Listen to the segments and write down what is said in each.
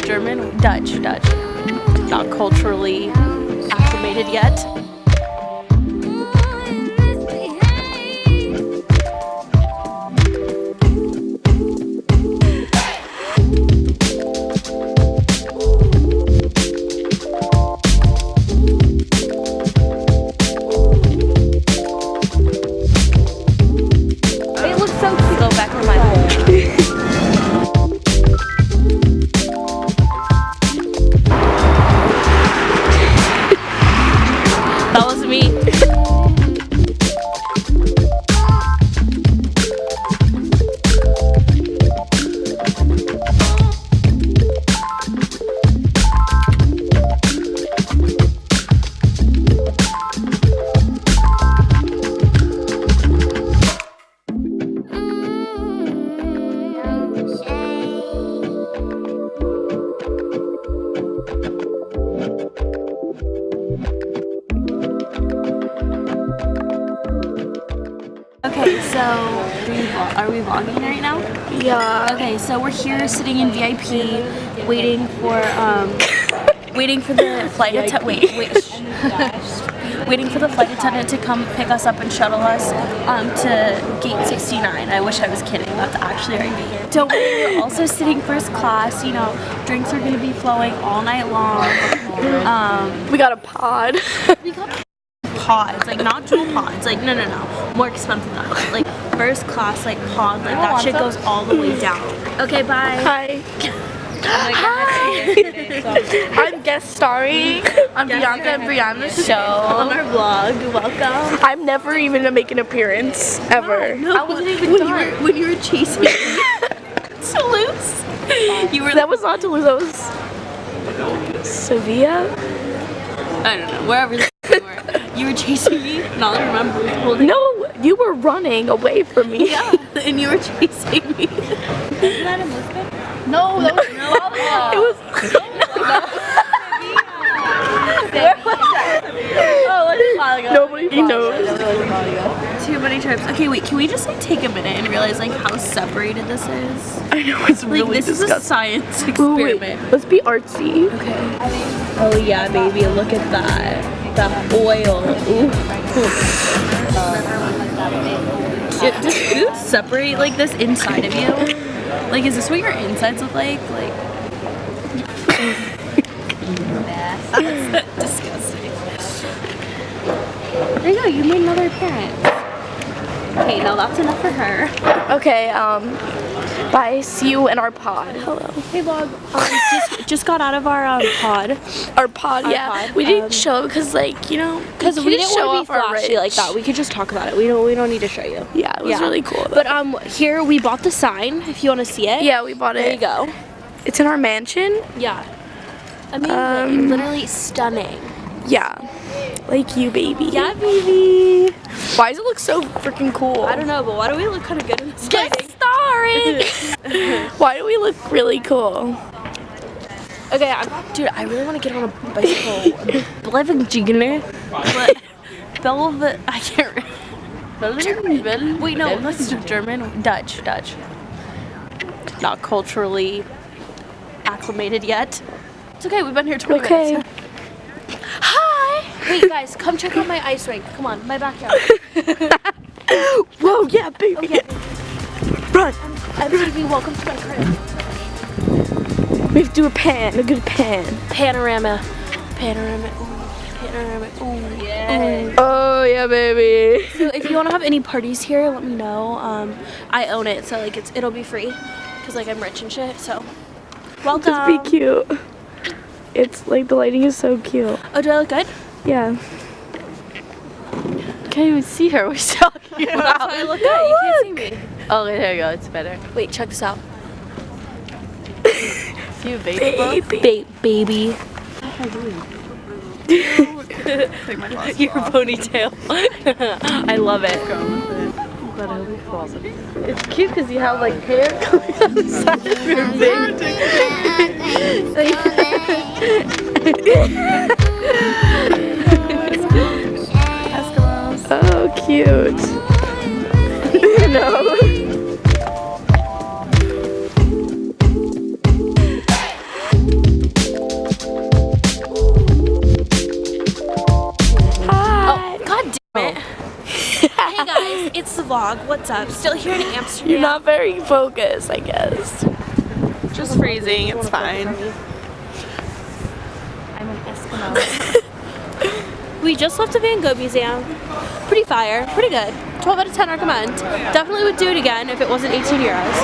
German? Dutch. Not culturally acclimated yet. It looks so cute. Go back in my hole. That was me. Okay, so are we vlogging right now? Yeah. Okay, so we're here sitting in VIP, waiting for the flight attendant. Waiting for the flight attendant to come pick us up and shuttle us to gate 69. I wish I was kidding. That's actually our gate. Don't worry, we're also sitting first class. You know, drinks are gonna be flowing all night long. We got a pod. We got pods, like not jewel pods, like no, more expensive than that. Like first class, like pod, like that shit goes all the way down. Okay, bye. Hi. Hi. I'm guest starring on Bianca and Brianna's show On our vlog, welcome. I'm never even gonna make an appearance ever. No, I wasn't even done. When you were chasing me. Toulouse. You were. That was not Toulouse. That was Sevilla. I don't know. Wherever you were. You were chasing me. Now I remember. Holding. No, you were running away from me. Yeah, and you were chasing me. Isn't that a movement? No, that was it was. Where was that? Oh, like a while ago. Nobody knows. Too many trips. Okay, wait. Can we just like take a minute and realize like how separated this is? I know it's Like really this disgusting. is a science Wait, experiment. let's be artsy. Okay. Oh yeah, baby. Look at that. The oil. Ooh. Does food separate like this inside of you? Like, is this what your insides look like? Like, that's disgusting. There you go. You made another appearance. Okay, now that's enough for her. Okay, bye. See you in our pod. Hello. Hey vlog. Just got out of our pod. Our pod, yeah. pod. We didn't show because, like, you know, Because we didn't show want to be off our flashy rich. like that. We could just talk about it. We don't need to show you. Yeah, it was really cool. But here we bought the sign. If you want to see it. Yeah, we bought it. There you go. It's in our mansion. Yeah. Amazing. Literally stunning. Yeah. Like you, baby. Yeah, baby. Why does it look so freaking cool? I don't know, but why do we look kind of good in this Get lighting? started. Why do we look really cool? Okay, dude, I really want to get on a bicycle. Velvet. I can't. German. Wait, no, that's German. Dutch. Not culturally acclimated yet. It's okay. We've been here 20 minutes. Hi. Wait, guys, come check out my ice rink. Come on, my backyard. Whoa, yeah, baby. Okay. Run. MTV, welcome to my crib. We have to do a good pan. Panorama. Ooh, yeah. Oh, yeah, baby. So if you want to have any parties here, let me know. I own it, so like it'll be free, cause like I'm rich and shit. So welcome. Just be cute. It's like the lighting is so cute. Oh, do I look good? Yeah. Can't even see her. We're talking Well, about. that's why I look good. You can't see me. Oh, there you go. It's better. Wait, check this out. See you, baby. Baby. Your ponytail. I love it. But I hope he falls. It's cute because you have like hair coming out the side of your Oh, cute. No. vlog. What's up? Still here in Amsterdam. You're not very focused, I guess. Just freezing, it's fine. I'm an Eskimo. We just left the Van Gogh Museum. Pretty fire, pretty good. 12 out of 10 recommend. Definitely would do it again if it wasn't 18 euros.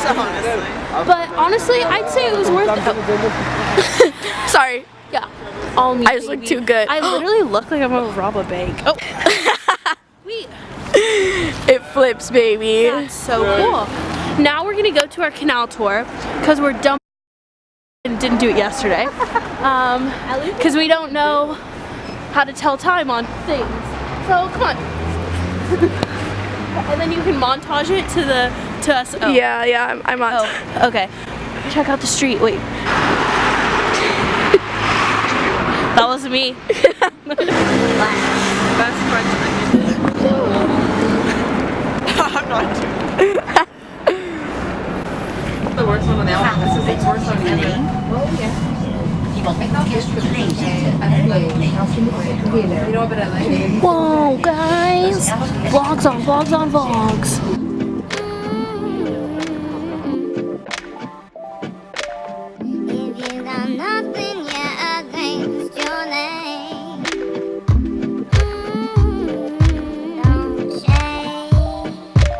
So honestly. But honestly, I'd say it was worth it. Sorry. Yeah. All me, I just look too good. I literally look like I'm gonna rob a bank. Oh. Wait. It flips, baby. That's so cool. Now we're gonna go to our canal tour because we're dumb and didn't do it yesterday. Because we don't know how to tell time on things. So come on. And then you can montage it to us. Oh. Yeah, I'm on. Oh, okay. Check out the street. Wait. That was me. Best friend I'm not doing the worst one on the album. This is the worst one ever. Whoa, guys. Vlogs on vlogs on vlogs.